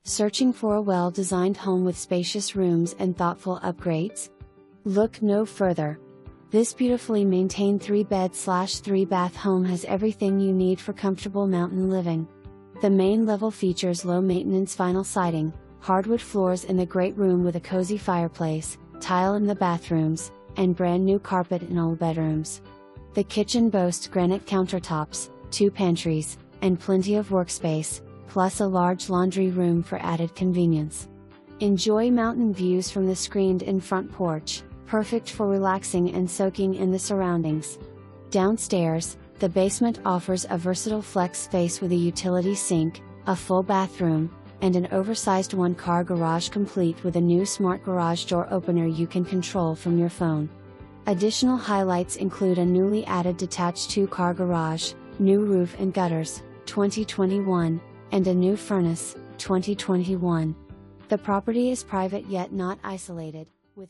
Searching for a well-designed home with spacious rooms and thoughtful upgrades? Look no further. This beautifully maintained 3-bed/3-bath home has everything you need for comfortable mountain living. The main level features low-maintenance vinyl siding, hardwood floors in the great room with a cozy fireplace, tile in the bathrooms, and brand new carpet in all bedrooms. The kitchen boasts granite countertops, 2 pantries, and plenty of workspace, plus a large laundry room for added convenience. Enjoy mountain views from the screened-in front porch, perfect for relaxing and soaking in the surroundings. Downstairs, the basement offers a versatile flex space with a utility sink, a full bathroom, and an oversized 1-car garage complete with a new smart garage door opener you can control from your phone. Additional highlights include a newly added detached 2-car garage, new roof and gutters, 2021, and a new furnace, 2021. The property is private yet not isolated, with